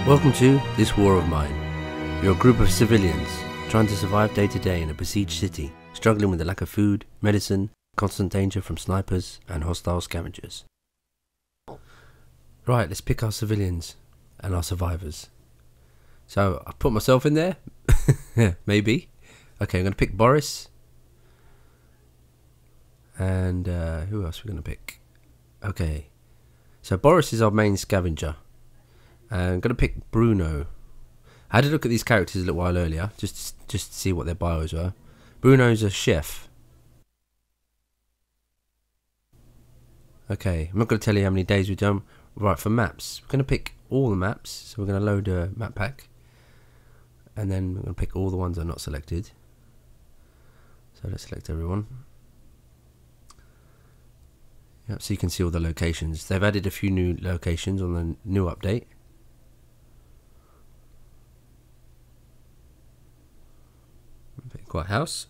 Welcome to This War of Mine. You're a group of civilians trying to survive day to day in a besieged city, struggling with the lack of food, medicine, constant danger from snipers and hostile scavengers. Right, let's pick our civilians and our survivors. So, I've put myself in there. Maybe. Okay, I'm going to pick Boris. And who else are we going to pick? Okay. So, Boris is our main scavenger. I'm going to pick Bruno. I had a look at these characters a little while earlier, just to see what their bios were. Bruno's a chef. Okay, I'm not going to tell you how many days we've done. Right, for maps, we're going to pick all the maps. So we're going to load a map pack. And then we're going to pick all the ones that are not selected. So let's select everyone. Yep, so you can see all the locations. They've added a few new locations on the new update. White House.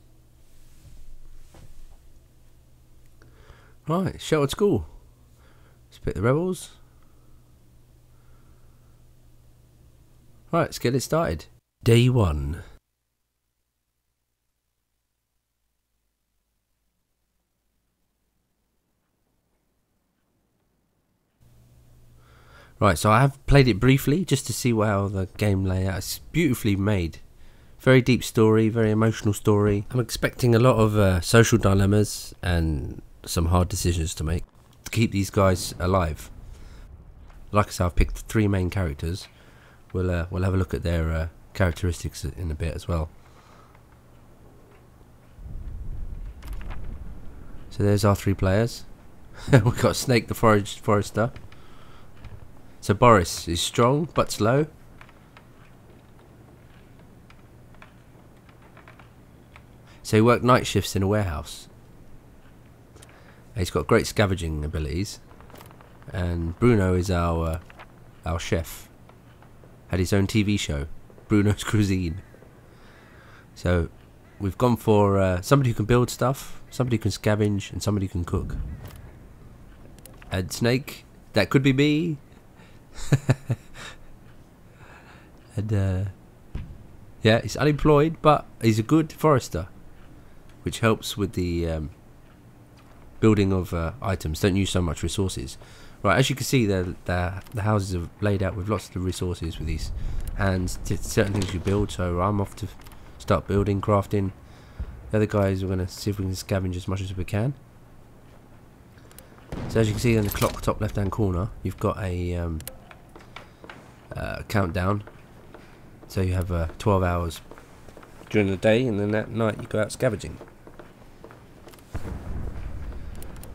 Right, sheltered school. Let's pick the rebels. Right, let's get it started. Day 1. Right, so I have played it briefly just to see how the game layout is. Beautifully made. Very deep story, very emotional story. I'm expecting a lot of social dilemmas and some hard decisions to make to keep these guys alive. Like I said, I've picked 3 main characters. We'll have a look at their characteristics in a bit as well. So there's our 3 players. We've got Snake the Forester. So Boris is strong but slow. So he worked night shifts in a warehouse. He's got great scavenging abilities. And Bruno is our chef. Had his own TV show, Bruno's Cuisine. So we've gone for somebody who can build stuff, somebody who can scavenge, and somebody who can cook. And Snake, that could be me. And yeah, he's unemployed, but he's a good forester, which helps with the building of items. Don't use so much resources. Right, as you can see, the houses are laid out with lots of resources with these hands. Certain things you build, so I'm off to start building, crafting. The other guys are going to see if we can scavenge as much as we can. So as you can see in the clock top left hand corner, you've got a countdown. So you have 12 hours during the day, and then at night you go out scavenging.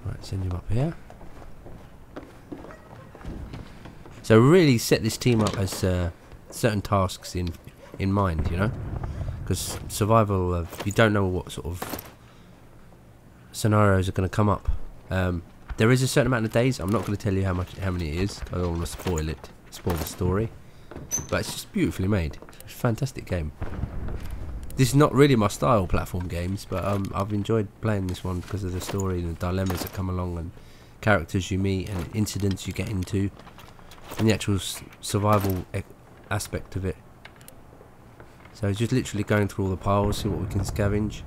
Right, send him up here. So really set this team up as certain tasks in mind, you know, because survival, you don't know what sort of scenarios are going to come up. There is a certain amount of days. I'm not going to tell you how many it is. I don't want to spoil the story. But it's just beautifully made. It's a fantastic game. This is not really my style, platform games, but I've enjoyed playing this one because of the story and the dilemmas that come along, and characters you meet and incidents you get into, and the actual survival aspect of it. So just literally going through all the piles, see what we can scavenge.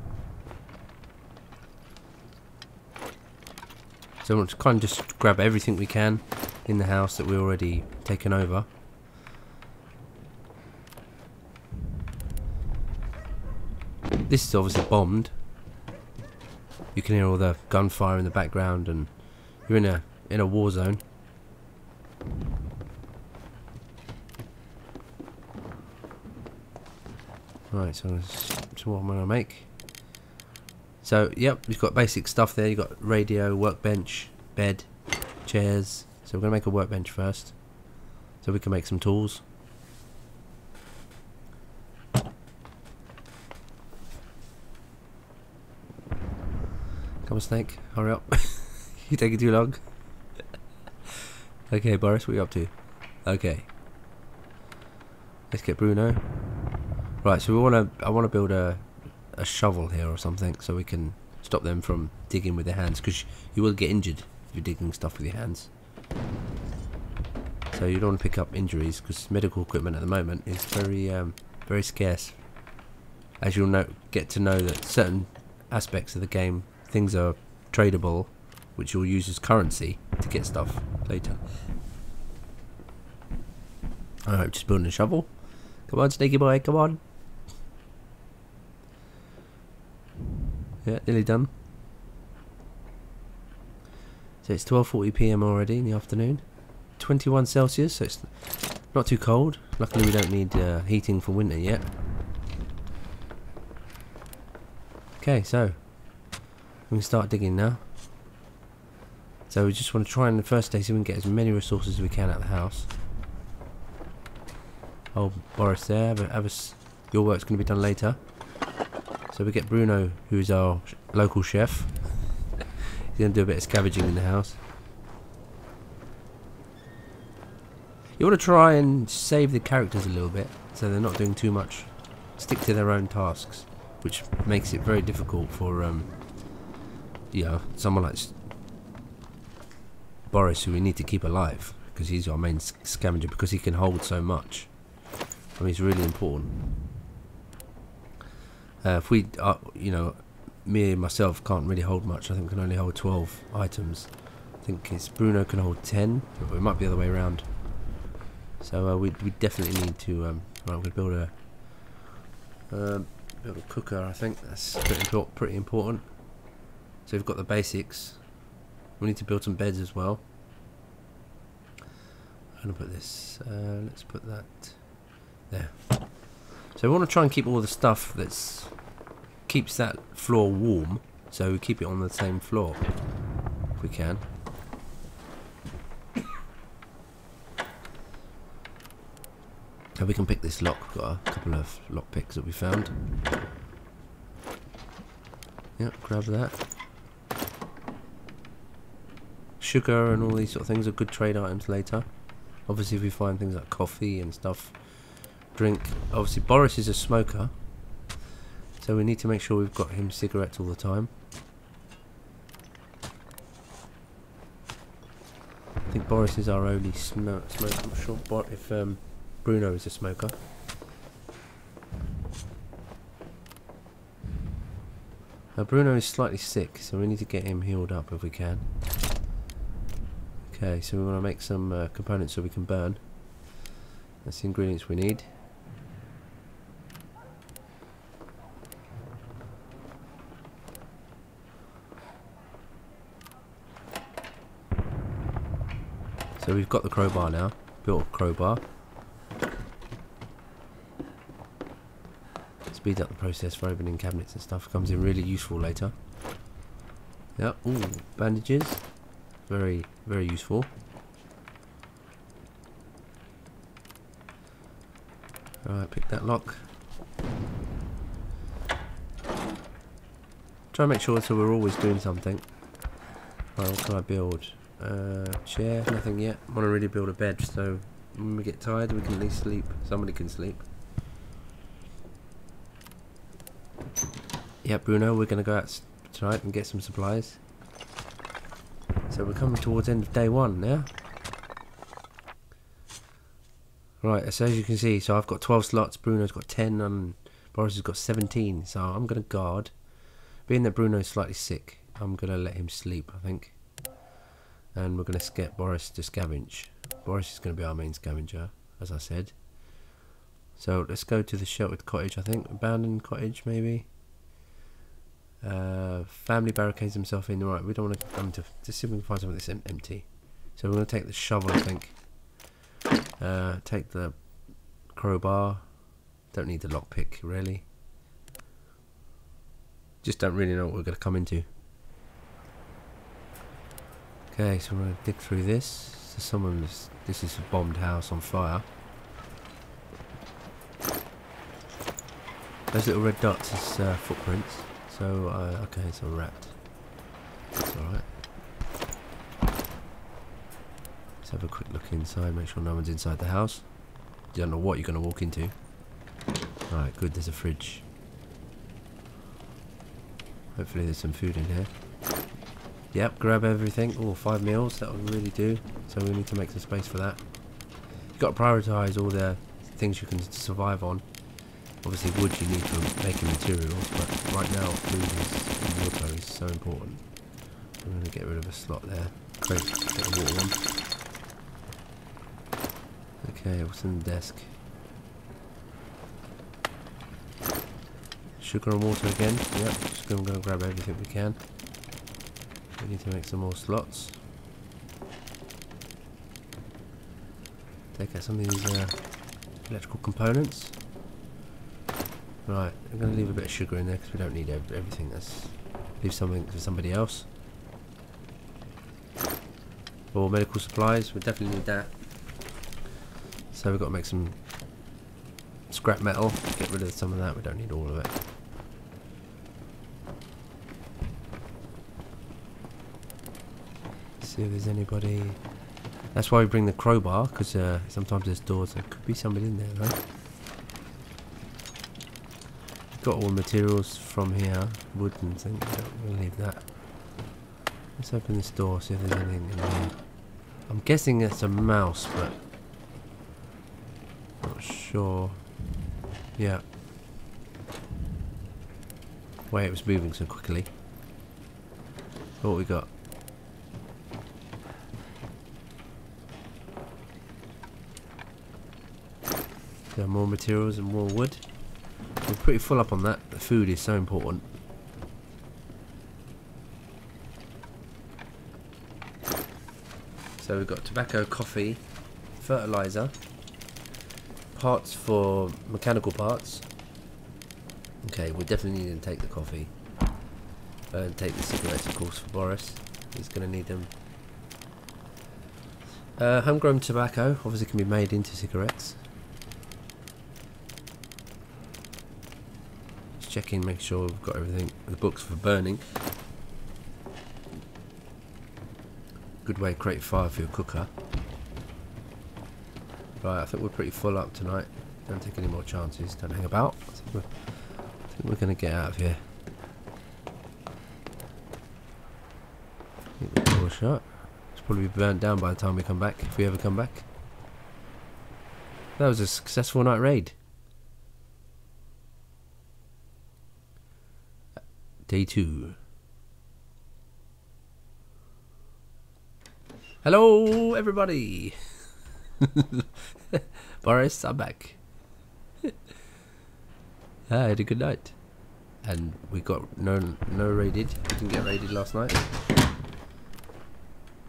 So we'll kind of just grab everything we can in the house that we're already taken over. This is obviously bombed. You can hear all the gunfire in the background, and you're in a war zone. Right, so what I'm gonna make. So yep, you've got basic stuff there. You've got radio, workbench, bed, chairs. So we're gonna make a workbench first, so we can make some tools. Come on, Snake, hurry up. You're taking too long. Okay, Boris, what are you up to? Okay. Let's get Bruno. Right, so I wanna build a shovel here or something, so we can stop them from digging with their hands, because you will get injured if you're digging stuff with your hands. So you don't want to pick up injuries because medical equipment at the moment is very scarce. As you'll get to know that certain aspects of the game, things are tradable, which you'll use as currency to get stuff later. Alright, just building a shovel. Come on, Snaky boy, come on. Yeah, nearly done. So it's 12:40 PM already in the afternoon. 21 Celsius, so it's not too cold. Luckily we don't need heating for winter yet. Okay, so we can start digging now. So we just want to try in the first day so we can get as many resources as we can out of the house. Oh, Boris there, your work's going to be done later. So we get Bruno, who's our local chef. He's going to do a bit of scavenging in the house. You want to try and save the characters a little bit, so they're not doing too much. Stick to their own tasks, which makes it very difficult for, you know, someone like Boris, who we need to keep alive, because he's our main scavenger, because he can hold so much. I mean, it's really important. If we, you know, me and myself can't really hold much. I think we can only hold 12 items. I think Bruno can hold 10, but it might be the other way around. So we definitely need to. Right, we're gonna build a cooker. I think that's pretty important. So we've got the basics. We need to build some beds as well. I'm gonna put this. Let's put that there. So we want to try and keep all the stuff that's keeps that floor warm. So we keep it on the same floor if we can. So we can pick this lock. We've got a couple of lock picks that we found. Yep, grab that. Sugar and all these sort of things are good trade items later. Obviously if we find things like coffee and stuff, drink. Obviously Boris is a smoker, so we need to make sure we've got him cigarettes all the time. I think Boris is our only smoker. I'm not sure if Bruno is a smoker. Bruno is slightly sick, so we need to get him healed up if we can. Okay, so we want to make some components so we can burn. That's the ingredients we need. So we've got the crowbar now, built a crowbar. Speeds up the process for opening cabinets and stuff, comes in really useful later. Yep, ooh, bandages. Very, very useful. Alright, pick that lock. Try and make sure so we're always doing something. Right, what can I build? Chair, nothing yet. I want to really build a bed, so when we get tired we can at least sleep. Somebody can sleep. Yeah, Bruno, we're going to go out tonight and get some supplies. So we're coming towards the end of day one now. Right, so as you can see, so I've got 12 slots, Bruno's got 10 and Boris has got 17. So I'm going to guard. Being that Bruno's slightly sick, I'm going to let him sleep, I think. And we're going to get Boris to scavenge. Boris is going to be our main scavenger, as I said. So let's go to the sheltered cottage, I think. Abandoned cottage, maybe. Family barricades himself in. Right, we don't want to come to see if we can find something that's empty. So we're going to take the shovel, I think. Take the crowbar. Don't need the lockpick, really. Just don't really know what we're going to come into. Okay, so we're going to dig through this. So this is a bombed house on fire. Those little red dots is footprints. So, okay, it's a rat. That's alright. Let's have a quick look inside, make sure no one's inside the house. You don't know what you're going to walk into. Alright, good, there's a fridge. Hopefully there's some food in here. Yep, grab everything. Oh, 5 meals, that would really do. So we need to make some space for that. got to prioritise all the things you can survive on. Obviously wood you need for making materials, but right now food and water is so important. I'm going to get rid of a slot there. Great, get a water one. Okay, what's in the desk? Sugar and water again. Yep, just going to grab everything we can. We need to make some more slots. Take out some of these electrical components. Right, I'm going to leave a bit of sugar in there because we don't need everything. Let's leave something for somebody else. Or medical supplies, we definitely need that. So we've got to make some scrap metal. Get rid of some of that, we don't need all of it. See if there's anybody. That's why we bring the crowbar, because sometimes there's doors. There could be somebody in there, right? Got all the materials from here, wood and things. We'll leave that. Let's open this door, see if there's anything in there. I'm guessing it's a mouse, but not sure. Yeah. Way it was moving so quickly. What we got? There are more materials and more wood. We're pretty full up on that. The food is so important. So we've got tobacco, coffee, fertilizer, parts for mechanical parts. Okay, we definitely need to take the coffee. And take the cigarettes, of course, for Boris. He's going to need them. Homegrown tobacco obviously can be made into cigarettes. Just check in, make sure we've got everything. The books for burning. Good way to create fire for your cooker. Right, I think we're pretty full up tonight. Don't take any more chances. Don't hang about. I think we're going to get out of here. Keep the door shut. It's probably be burnt down by the time we come back, if we ever come back. That was a successful night raid. Day 2. Hello, everybody. Boris, I'm back. I had a good night, and we got no raided. We didn't get raided last night.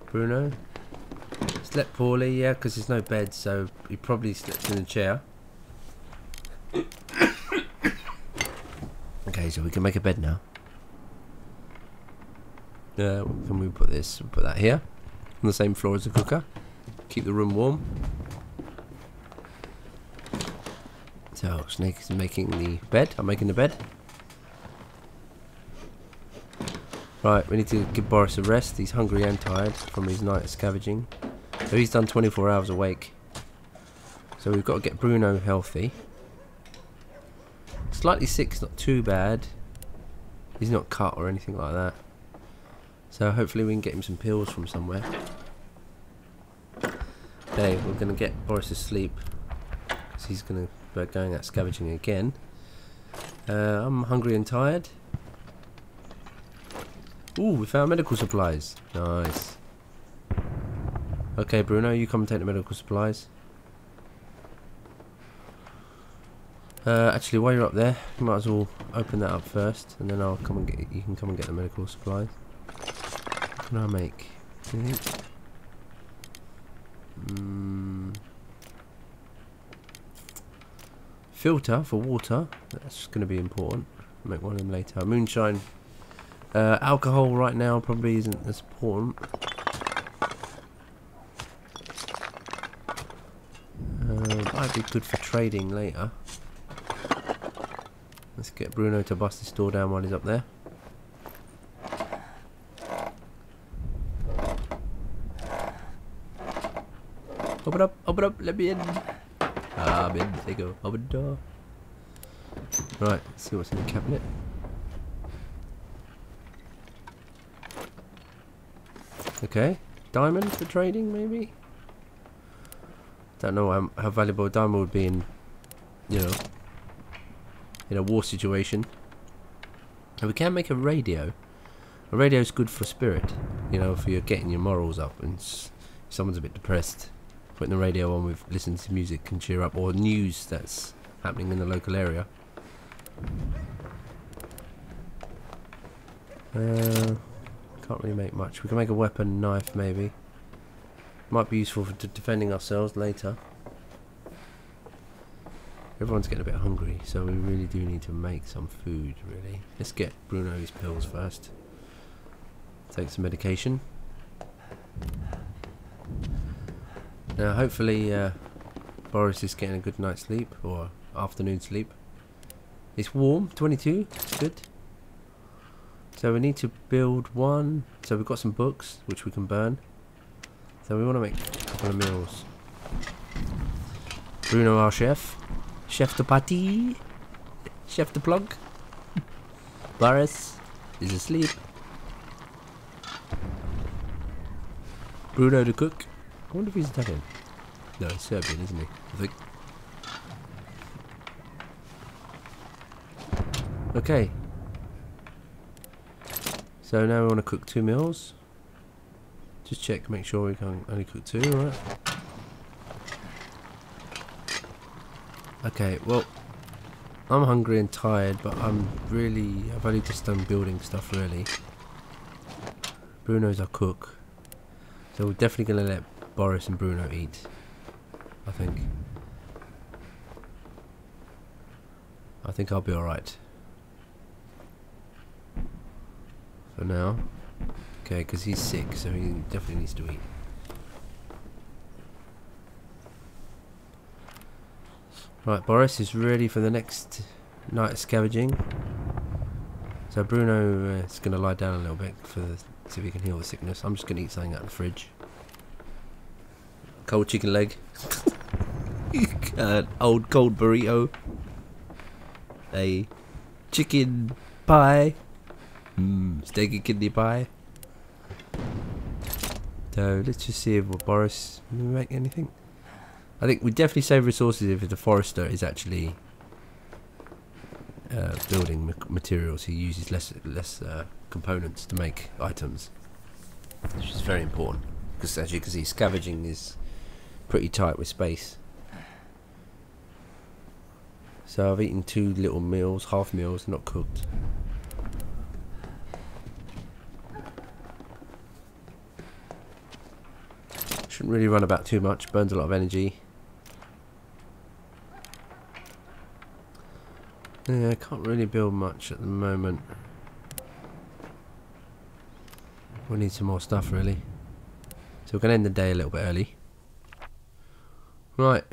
Bruno slept poorly, yeah, because there's no bed, so he probably slept in a chair. Okay, so we can make a bed now. Can we put this? We'll put that here. On the same floor as the cooker. Keep the room warm. So Snake is making the bed. I'm making the bed. Right, we need to give Boris a rest. He's hungry and tired from his night of scavenging. So he's done 24 hours awake. So we've got to get Bruno healthy. Slightly sick's not too bad. He's not cut or anything like that. So hopefully we can get him some pills from somewhere. Okay, we're going to get Boris to sleep, because he's going to be going out scavenging again. I'm hungry and tired. Ooh, we found medical supplies. Nice. Okay, Bruno, you come and take the medical supplies. Actually, while you're up there, you might as well open that up first, and then I'll come and get. You can come and get the medical supplies. What can I make? Anything? Filter for water. That's going to be important. I'll make one of them later. Moonshine. Alcohol right now probably isn't as important. Might be good for trading later. Let's get Bruno to bust his door down while he's up there. Open up, let me in. I'm in, there you go, open the door. Right, let's see what's in the cabinet. Okay, diamond for trading maybe? Don't know how valuable a diamond would be in, you know, in a war situation. And we can make a radio. A radio is good for spirit, you know, if you're getting your morals up and someone's a bit depressed. Putting the radio on with listening to music can cheer up, or news that's happening in the local area. Can't really make much. We can make a weapon, knife maybe. Might be useful for defending ourselves later. Everyone's getting a bit hungry, so we really do need to make some food, really. Let's get Bruno his pills first. Take some medication. Now hopefully Boris is getting a good night's sleep, or afternoon sleep. It's warm, 22, it's good. So we need to build one. So we've got some books which we can burn. So we want to make a couple of meals. Bruno, our chef. Chef de partie. Chef de plug. Boris is asleep. Bruno the cook. I wonder if he's Italian. No, he's Serbian, isn't he? I think. Okay. So now we want to cook 2 meals. Just check, make sure we can only cook 2, right? Okay, well, I'm hungry and tired, but I've only just done building stuff, really. Bruno's our cook. So we're definitely going to let Boris and Bruno eat, I think. I think I'll be alright. For now. Okay, because he's sick, so he definitely needs to eat. Right, Boris is ready for the next night of scavenging. So Bruno is going to lie down a little bit see if he can heal the sickness. I'm just going to eat something out of the fridge. Cold chicken leg. Old cold burrito. A chicken pie. Steak and kidney pie. So let's just see if Boris will make anything. I think we definitely save resources if the forester is actually building materials. He uses less components to make items, which is very important, because as you can see, scavenging is pretty tight with space. So I've eaten 2 little meals, half meals, not cooked. Shouldn't really run about too much, burns a lot of energy. Yeah, I can't really build much at the moment. We need some more stuff, really. So we're going to end the day a little bit early. Right,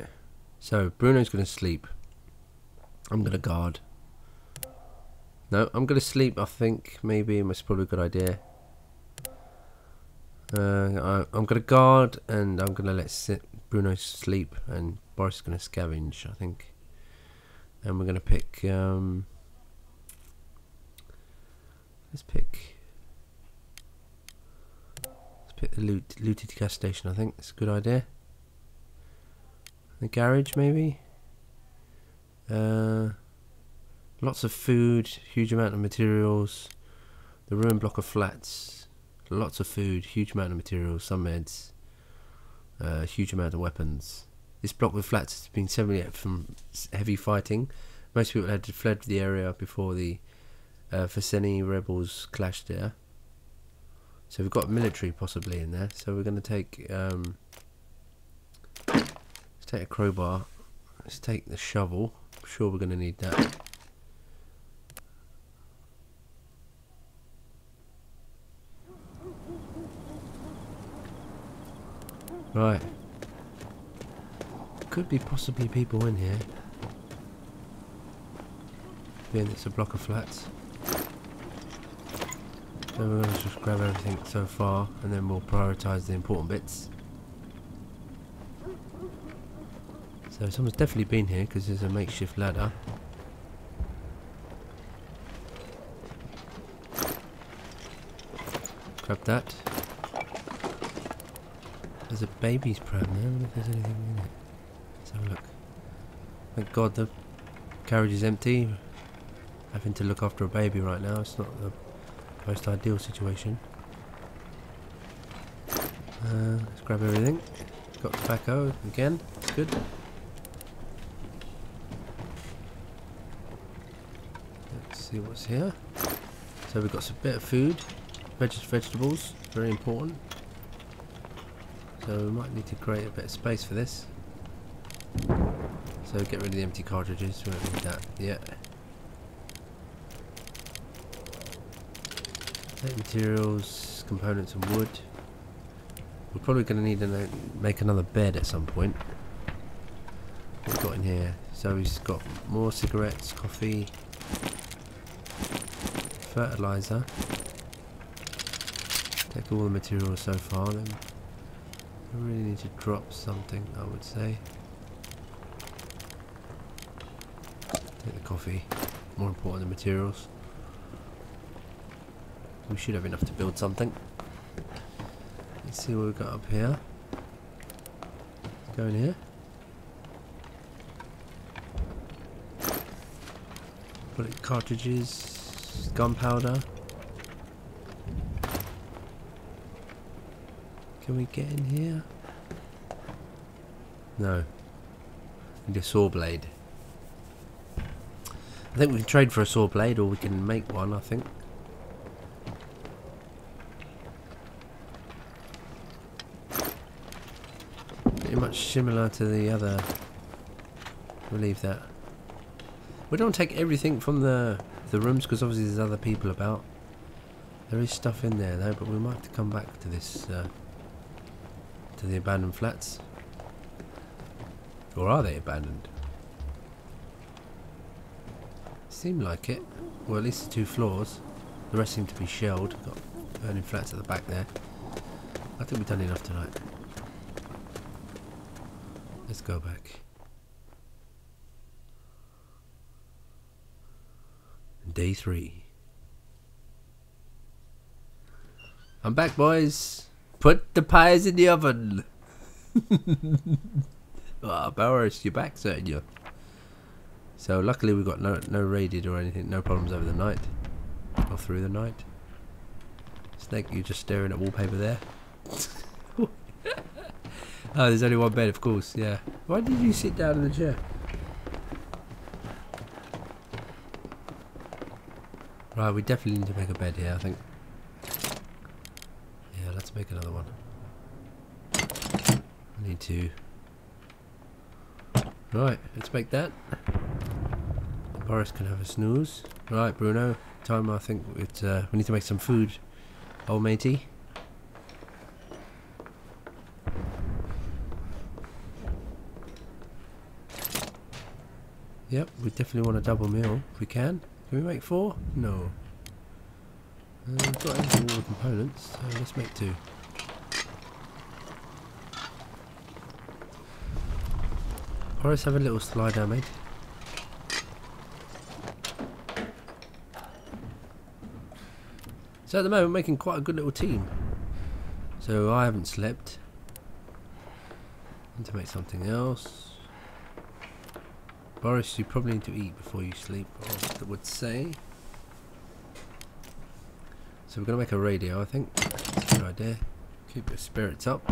so Bruno's going to sleep. I'm going to guard. No, I'm going to sleep, I think. Maybe it's probably a good idea. I'm going to guard, and I'm going to let Bruno sleep, and Boris is going to scavenge, I think. And we're going to pick, let's pick the looted gas station, I think. That's a good idea. The garage, maybe. Lots of food, huge amount of materials. The ruined block of flats. Lots of food, huge amount of materials, some meds, huge amount of weapons. This block with flats has been severely from heavy fighting. Most people had fled the area before the Feceni rebels clashed there. So we've got military possibly in there. So we're going to take let's take a crowbar. Let's take the shovel. I'm sure we're going to need that. Right. Could be possibly people in here. Being it's a block of flats. So we're going to just grab everything so far, and then we'll prioritise the important bits. So someone's definitely been here because there's a makeshift ladder. Grab that. There's a baby's pram there. I wonder if there's anything in it. So look. Thank God the carriage is empty. Having to look after a baby right now, it's not the most ideal situation. Let's grab everything. Got tobacco again, that's good. Let's see what's here. So we've got some bit of food, vegetables, very important. So we might need to create a bit of space for this. So get rid of the empty cartridges, we don't need that yet. Take materials, components and wood. We're probably going to need to make another bed at some point. What we've got in here? So we've got more cigarettes, coffee, fertilizer. Take all the materials so far, then we really need to drop something, I would say. Take the coffee, more important than materials. We should have enough to build something. Let's see what we've got up here. Let's go in here. Bullet cartridges, gunpowder. Can we get in here? No. Need a saw blade. I think we can trade for a saw blade, or we can make one, I think. Pretty much similar to the other. We'll leave that. We don't take everything from the rooms, because obviously there's other people about. There is stuff in there though, but we might have to come back to this, to the abandoned flats. Or are they abandoned? Seem like it. Well, at least the 2 floors. The rest seem to be shelled. Got burning flats at the back there. I think we've done enough tonight. Let's go back. Day 3. I'm back, boys. Put the pies in the oven. Oh, Boris, you're back, sir. You. So luckily we got no raided or anything, no problems over the night or through the night. Snake, you just staring at wallpaper there. Oh, there's only one bed, of course. Yeah. Why did you sit down in the chair? Right, we definitely need to make a bed here, I think. Yeah, let's make another one. I need to. Right, let's make that. Boris can have a snooze. Right, Bruno, time I think we need to make some food, old matey. Yep, we definitely want a double meal if we can. Can we make 4? No. We've got all the components, so let's make 2. Boris, have a little slider, mate. So at the moment, we're making quite a good little team. So I haven't slept. Need to make something else. Boris, you probably need to eat before you sleep, I would say. So we're going to make a radio, I think. That's a good idea. Keep your spirits up.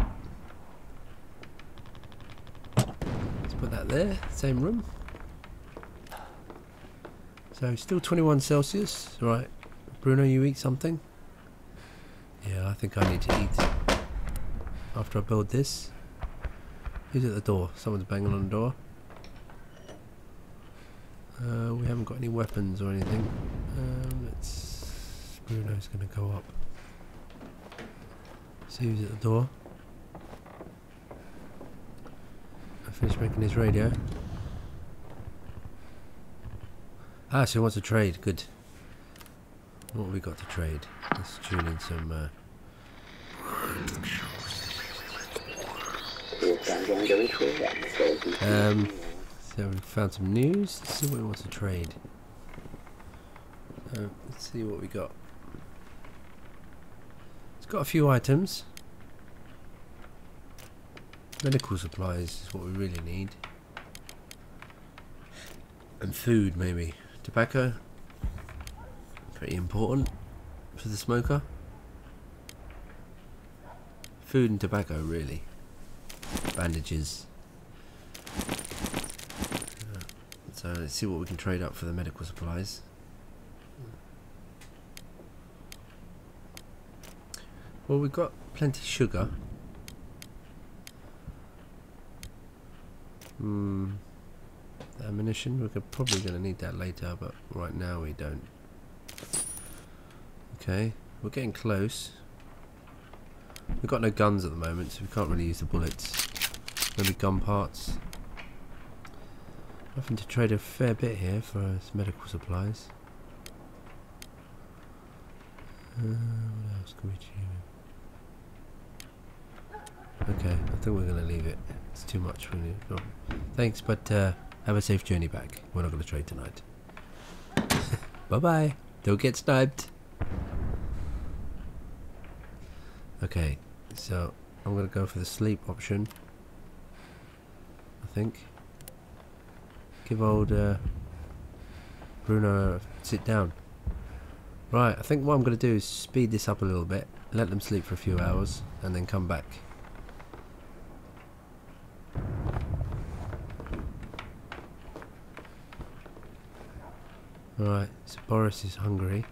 Let's put that there, same room. So still 21 Celsius. Right, Bruno, you eat something? Yeah, I think I need to eat after I build this. Who's at the door? Someone's banging on the door. We haven't got any weapons or anything. Bruno's going to go up. See who's at the door. I finished making his radio. Ah, so he wants to trade. Good. What have we got to trade? Let's tune in some. So we found some news. Let's see what he wants to trade. Let's see what we got. It's got a few items. Medical supplies is what we really need. And food, maybe. Tobacco. Pretty important for the smoker. Food and tobacco, really. Bandages. So let's see what we can trade up for the medical supplies. Well, we've got plenty of sugar. Ammunition, we're probably going to need that later, but right now we don't. Okay, we're getting close. We've got no guns at the moment, so we can't really use the bullets. Maybe gun parts. Having to trade a fair bit here for medical supplies. What else can we do? Okay, I think we're going to leave it. It's too much for me. Oh, thanks, but have a safe journey back. We're not going to trade tonight. Bye bye. Don't get sniped. Okay, so I'm going to go for the sleep option. I think. Give old Bruno a sit down. Right, I think what I'm going to do is speed this up a little bit, let them sleep for a few hours, and then come back. Right, so Boris is hungry.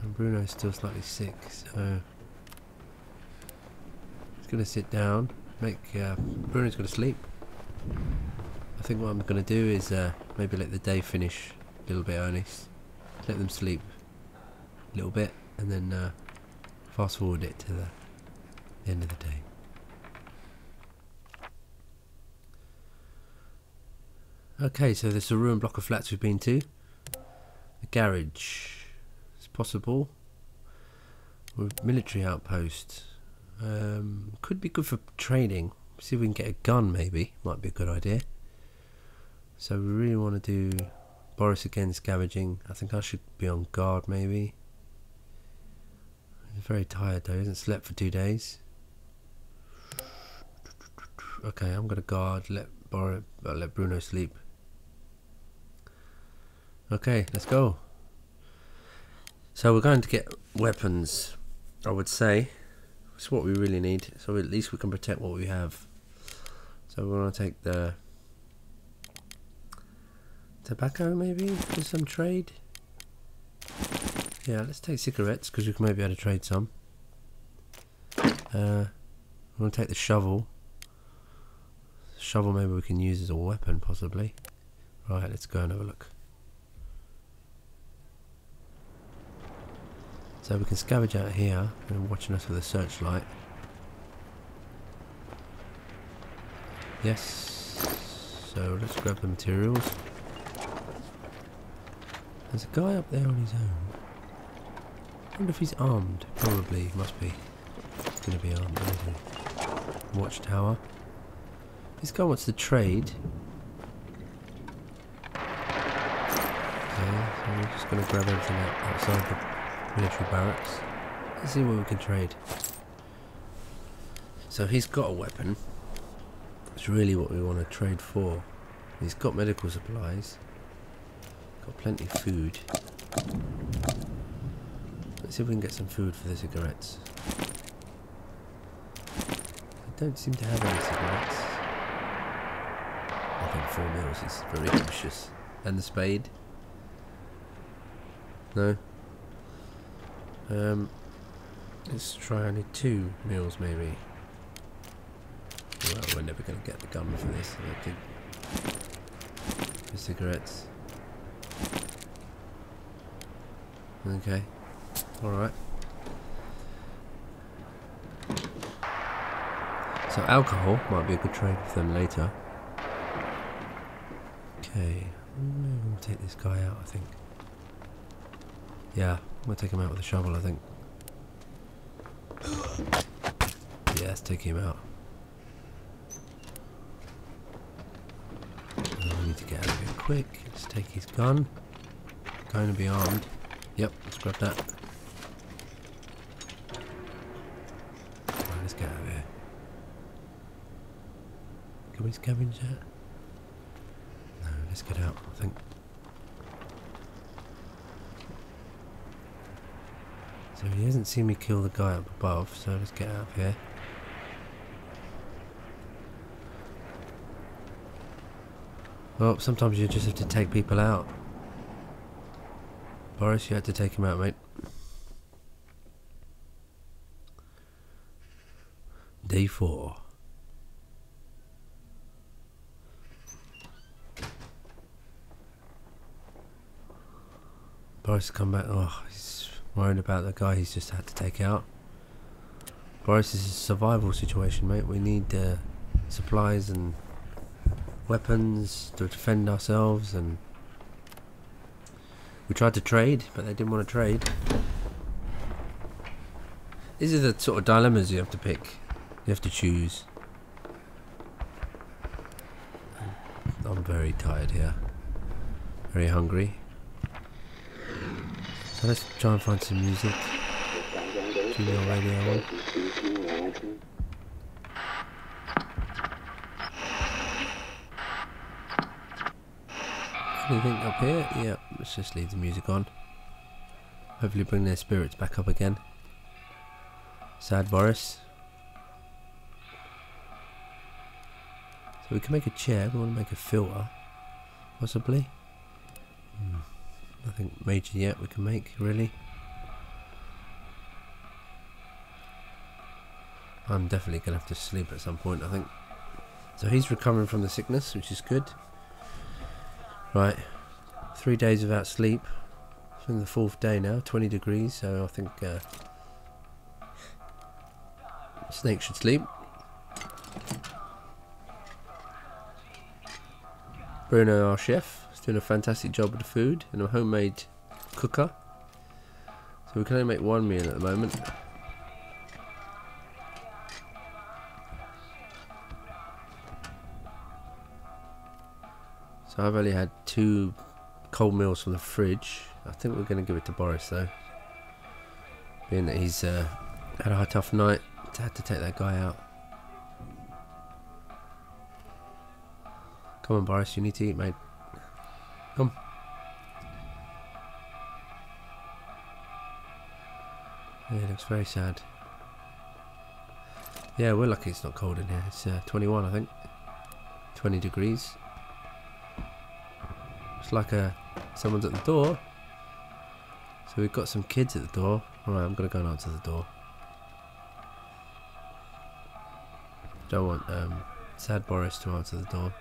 And Bruno is still slightly sick, so he's going to sit down. Bruno's going to sleep. I think what I'm going to do is maybe let the day finish a little bit early. Let them sleep a little bit, and then fast forward it to the end of the day. Okay, so there's a ruined block of flats we've been to. A garage. It's possible. With military outpost. Could be good for training. See if we can get a gun, maybe. Might be a good idea. So we really want to do Boris again, scavenging. I think I should be on guard, maybe. He's very tired though. He hasn't slept for 2 days. Okay, I'm gonna guard. Let Bruno sleep. Okay, let's go. So we're going to get weapons, I would say. It's what we really need, so at least we can protect what we have. So we're going to take the tobacco, maybe, for some trade. Yeah, let's take cigarettes, because we can maybe be able to trade some. We're going to take the shovel. Shovel maybe we can use as a weapon, possibly. Right, let's go and have a look. So we can scavenge out here, and watching us with a searchlight. Yes. So let's grab the materials. There's a guy up there on his own. I wonder if he's armed. Probably, must be. He's going to be armed, isn't he? Watchtower. This guy wants to trade. Okay, so we're just going to grab everything outside the military barracks. Let's see what we can trade. So he's got a weapon. That's really what we want to trade for. He's got medical supplies. Got plenty of food. Let's see if we can get some food for the cigarettes. I don't seem to have any cigarettes. I think 4 meals is very ambitious. And the spade? No? Let's try only 2 meals maybe. Well, we're never going to get the gun for this, I don't think. For cigarettes. Okay. Alright. So alcohol might be a good trade for them later. Okay. We'll take this guy out, I think. Yeah, I'm going to take him out with a shovel, I think. Yeah, let's take him out. We need to get out of here quick. Let's take his gun. Going to be armed. Yep, let's grab that. Right, let's get out of here. we scavenge that? No, let's get out, I think. So he hasn't seen me kill the guy up above, so let's get out of here. Well, sometimes you just have to take people out. Boris, you had to take him out, mate. Day 4. Boris come back. Oh, he's worried about the guy he's just had to take out. Boris, this is a survival situation, mate. We need supplies and weapons to defend ourselves, and we tried to trade, but they didn't want to trade. These are the sort of dilemmas you have to pick. You have to choose. I'm very tired here. Very hungry. So let's try and find some music. Turn your radio on. Anything up here? Yeah, let's just leave the music on. Hopefully bring their spirits back up again. Sad Boris. So we can make a chair, we want to make a filter, possibly. Nothing major yet we can make, really. I'm definitely going to have to sleep at some point, I think. So he's recovering from the sickness, which is good. Right, 3 days without sleep. It's in the 4th day now, 20 degrees, so I think Snake should sleep. Bruno, our chef, is doing a fantastic job with the food in a homemade cooker. So we can only make one meal at the moment. So I've only had 2 cold meals from the fridge. I think we're going to give it to Boris though, being that he's had a tough night. Had to take that guy out. Come on, Boris, you need to eat, mate. Come. Yeah, it looks very sad. Yeah, we're lucky it's not cold in here. It's 21, I think. 20 degrees. It's like someone's at the door. So we've got some kids at the door. Alright, I'm going to go and answer the door. Don't want sad Boris to answer the door.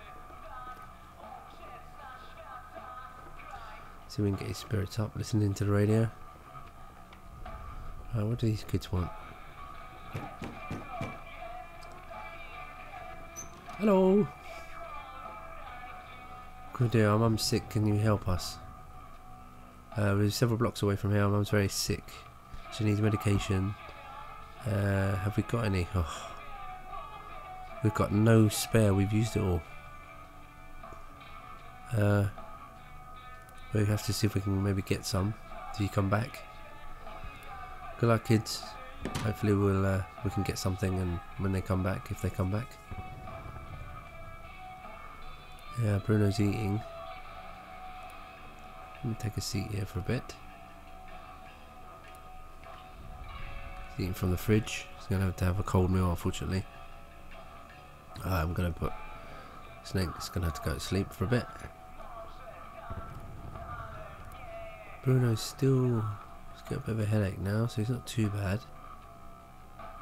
See if we can get his spirits up, listening to the radio. What do these kids want? Hello! What can we do? Our mum's sick, can you help us? We're several blocks away from here, our mum's very sick. She needs medication. Have we got any? Oh. We've got no spare, we've used it all. We have to see if we can maybe get some. Do you come back? Good luck, kids. Hopefully we can get something, and when they come back, if they come back. Yeah, Bruno's eating. Let me take a seat here for a bit. He's eating from the fridge. He's going to have a cold meal, unfortunately. I'm going to put Snake's going to have to go to sleep for a bit. Bruno's still... he's got a bit of a headache now, so he's not too bad.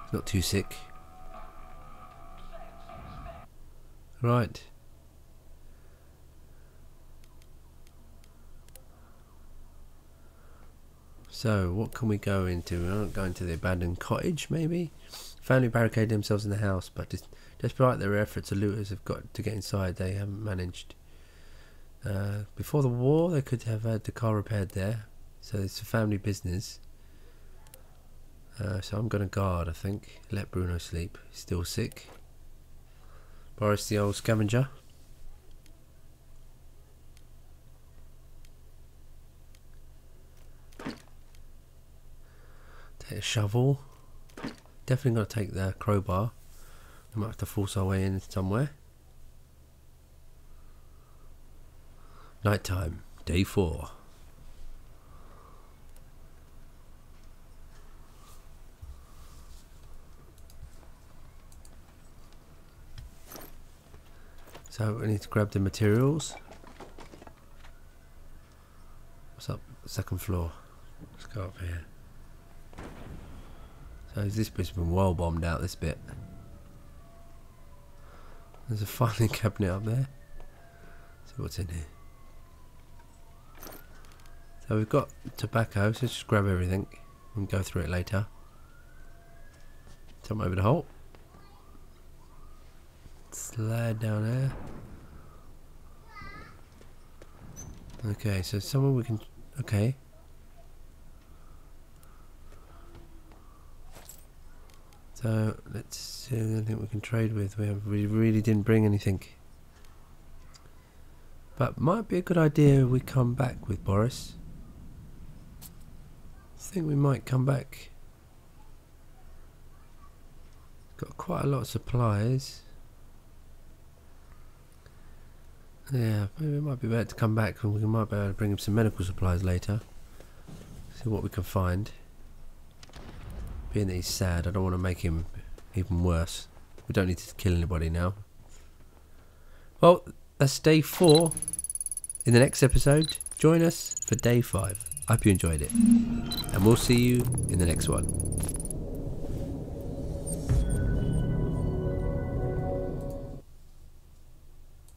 He's not too sick. Right. So, what can we go into? We're not going to the abandoned cottage, maybe? Family barricaded themselves in the house, but despite their efforts, the looters have got to get inside. They haven't managed. Before the war, they could have had the car repaired there, so it's a family business. So I'm going to guard, I think. Let Bruno sleep. He's still sick. Boris, the old scavenger. Take a shovel. Definitely got to take the crowbar. We might have to force our way in somewhere. Nighttime, day 4. So we need to grab the materials. What's up? Second floor. Let's go up here. So this bit's been well bombed out, this bit. There's a filing cabinet up there. Let's see what's in here. So we've got tobacco, so let's just grab everything. We can go through it later. Jump over the hole. Slide down there. Okay, so somewhere we can... Okay. So let's see anything we can trade with. We really didn't bring anything. But might be a good idea we come back with Boris. I think we might come back. Got quite a lot of supplies. Yeah, maybe it might be better to come back and we might be able to bring him some medical supplies later. See what we can find. Being that he's sad, I don't want to make him even worse. We don't need to kill anybody now. Well, that's day 4. In the next episode, join us for day 5. I hope you enjoyed it. And we'll see you in the next one.